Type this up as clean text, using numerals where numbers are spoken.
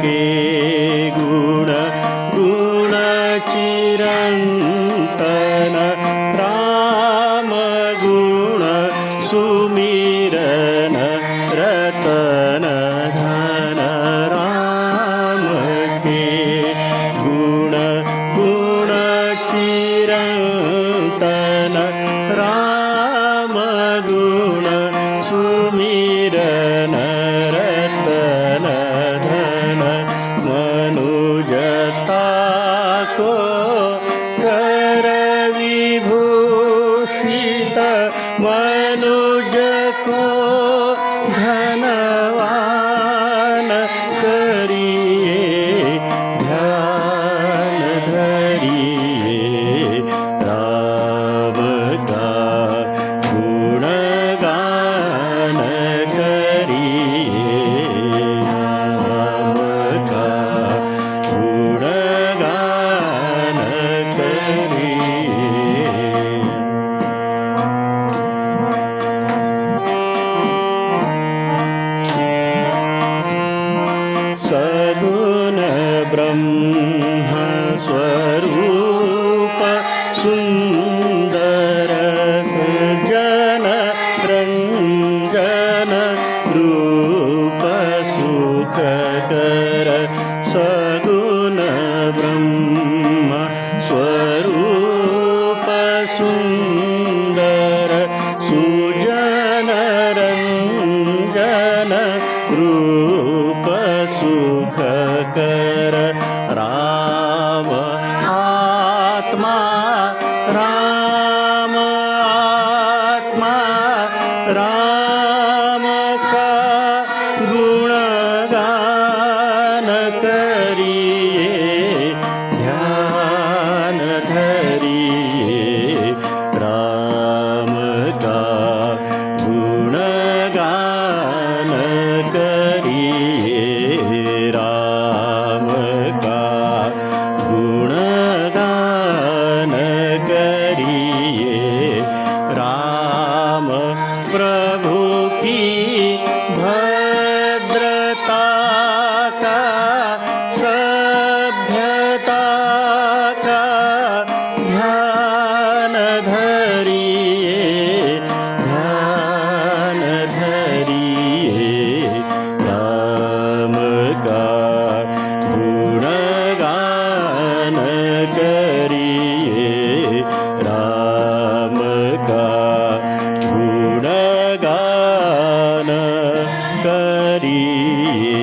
के गुण गुण चिरंतन राम गुण सुमिरन रतन धन राम के गुण गुण चिरंतन राम गुण सुमिरन रतन धन मनुजता को कर विभूषित मनुज को धनवान करिए ध्यान धरिए राम का गुणगान करिए राम का गुणगान करिए। सगुण ब्रह्म स्वरूप सुंदर जन रंजन रूप सुखकर सगुण ब्रह्म स्वरूप सुंदर सुजन रंजन रूप सुखकर राम आत्मा राम आत्मा राम का गुणगान करिए ध्यान धरिए राम का गुणगान करिए राम का गुणगान करिए राम प्रभु की भद्रता का सभ्यता का ध्यान धरिए ध्यान धरिए राम का गुणगान करिए राम का गुणगान करिए।